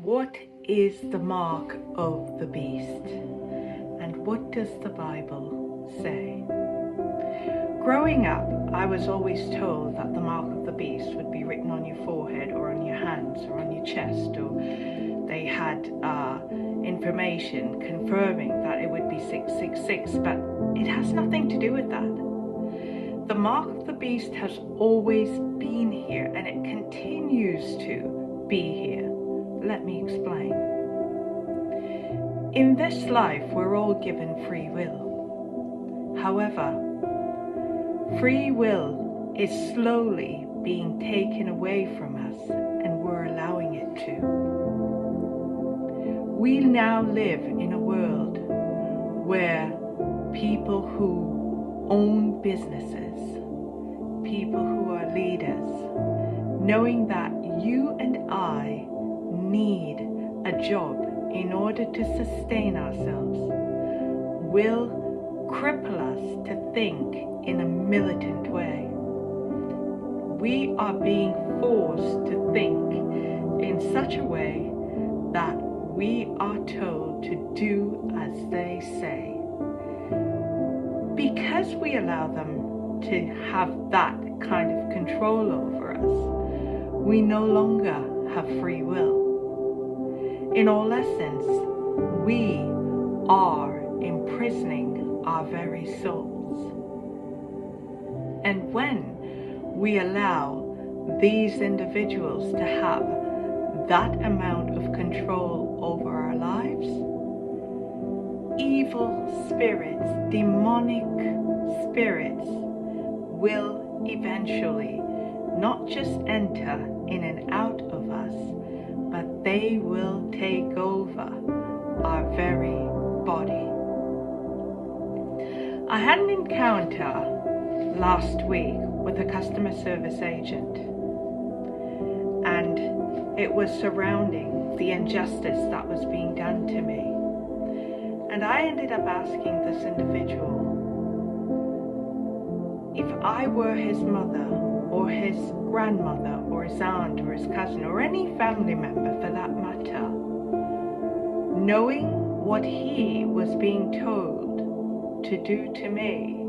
What is the mark of the beast? And what does the Bible say? Growing up, I was always told that the mark of the beast would be written on your forehead or on your hands or on your chest, or they had information confirming that it would be 666, but it has nothing to do with that. The mark of the beast has always been here, and it continues to be here. Let me explain. In this life, we're all given free will. However, free will is slowly being taken away from us, and we're allowing it to. We now live in a world where people who own businesses, people who are leaders, knowing that you and I need a job in order to sustain ourselves, will cripple us to think in a militant way. We are being forced to think in such a way that we are told to do as they say. Because we allow them to have that kind of control over us, we no longer have free will. In all essence, we are imprisoning our very souls. And when we allow these individuals to have that amount of control over our lives, evil spirits, demonic spirits will eventually not just enter in and out of us, but they will take over our very body. I had an encounter last week with a customer service agent, and it was surrounding the injustice that was being done to me. And I ended up asking this individual if I were his mother or his grandmother or his aunt or his cousin or any family member for that matter, knowing what he was being told to do to me,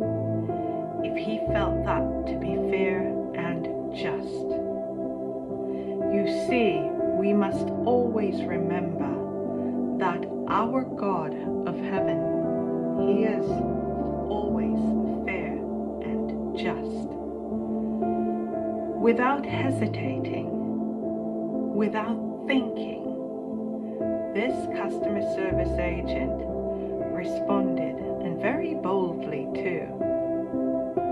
if he felt that to be fair and just. You see, we must always remember that our God of heaven, He is always fair and just. Without hesitating, without thinking, this customer service agent responded, and very boldly too,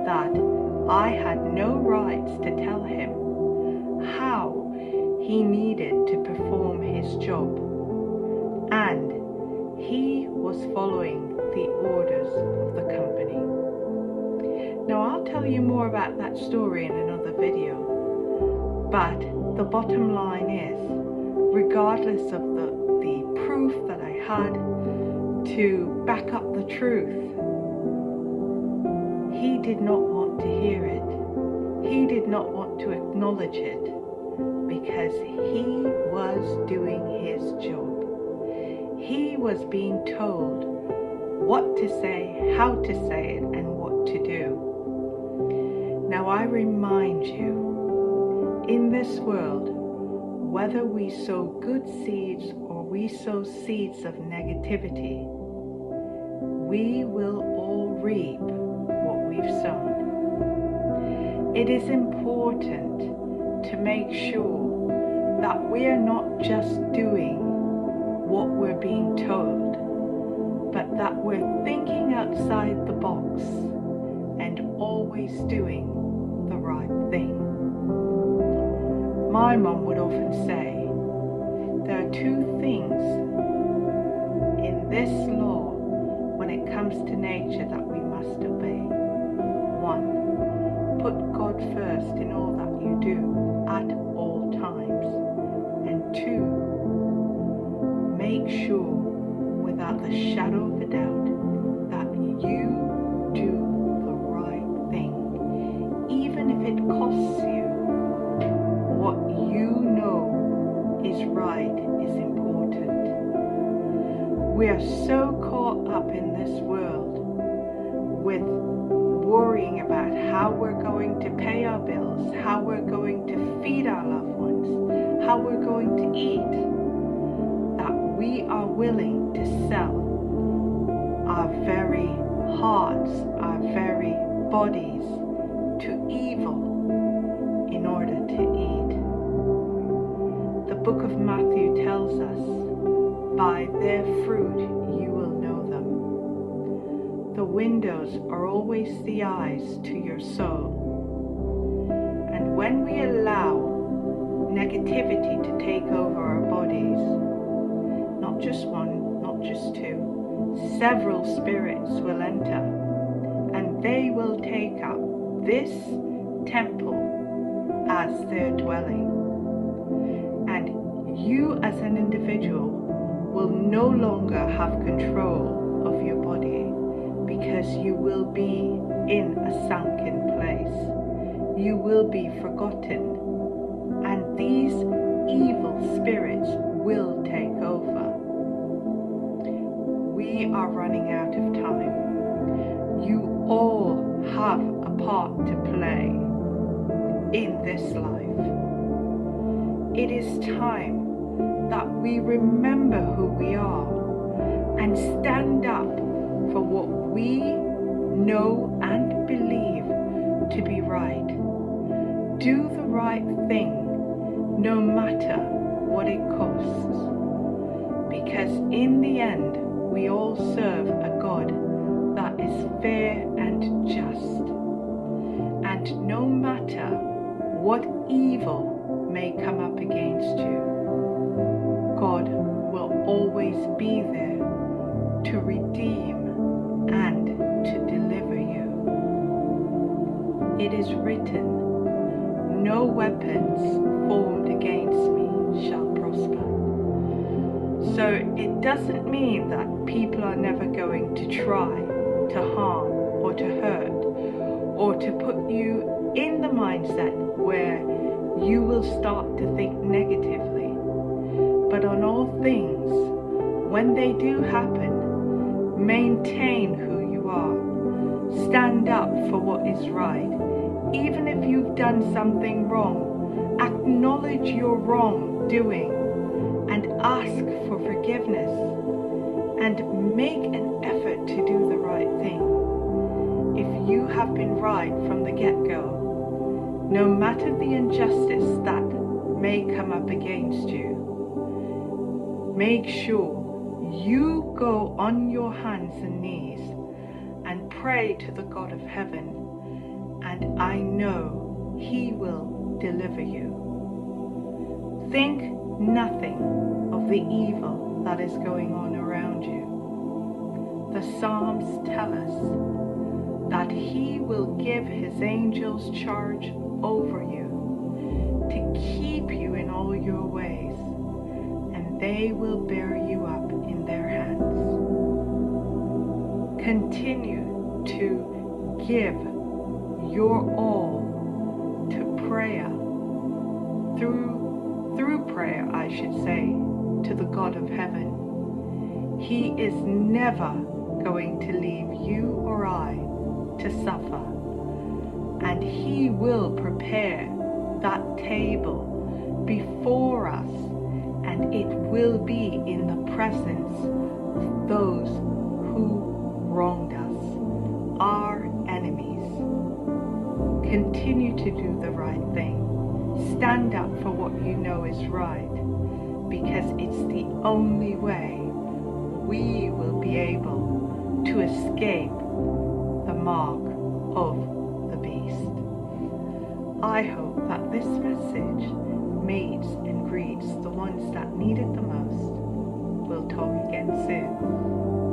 that I had no rights to tell him how he needed to perform his job, and he was following the orders of the company. Now, I'll tell you more about that story in another video, but the bottom line is, regardless of the proof that I had to back up the truth, he did not want to hear it. He did not want to acknowledge it, because he was doing his job. He was being told what to say, how to say it, and what to do. Now I remind you, in this world, whether we sow good seeds or we sow seeds of negativity, we will all reap what we've sown. It is important to make sure that we're not just doing what we're being told, but that we're thinking outside the box and always doing the right thing. My mom would often say, there are two things in this law when it comes to nature that we must obey. One, put God first in all that you do at all times. And two, make sure without the shadow of a doubt that you do the right thing, even if it costs you what you know is right. right is important. We are so caught up in this world with worrying about how we're going to pay our bills, how we're going to feed our loved ones, how we're going to eat, that we are willing to sell our very hearts, our very bodies to evil in order to eat. The book of Matthew tells us, by their fruit you will know them. The windows are always the eyes to your soul. And when we allow negativity to take over our bodies, not just one, not just two, several spirits will enter, and they will take up this temple as their dwelling. And you as an individual will no longer have control of your body, because you will be in a sunken place. You will be forgotten, and these evil spirits will take over. We are running out of time. You all have a part to play in this life. It is time that we remember who we are and stand up for what we know and believe to be right. Do the right thing no matter what it costs, because in the end we all serve a God that is fair and just, and no matter what evil may come up against you, God will always be there to redeem and to deliver you. It is written, no weapons formed against me shall prosper. So it doesn't mean that people are never going to try to harm or to hurt or to put you in the mindset where you will start to think negatively. But on all things, when they do happen, maintain who you are. Stand up for what is right. Even if you've done something wrong, acknowledge your wrongdoing and ask for forgiveness, and make an effort to do the right thing. If you have been right from the get-go, no matter the injustice that may come up against you, make sure you go on your hands and knees and pray to the God of heaven, and I know He will deliver you. Think nothing of the evil that is going on around you. The Psalms tell us that He will give His angels charge over you to keep you in all your ways, and they will bear you up in their hands. Continue to give your all to prayer, through prayer, I should say, to the God of heaven. He is never going to leave you or I to suffer, and He will prepare that table before us, and it will be in the presence of those who wronged us, our enemies. Continue to do the right thing. Stand up for what you know is right, because it's the only way we will be able to escape the mark of the beast. I hope that this message meets and greets the ones that need it the most. We'll talk again soon.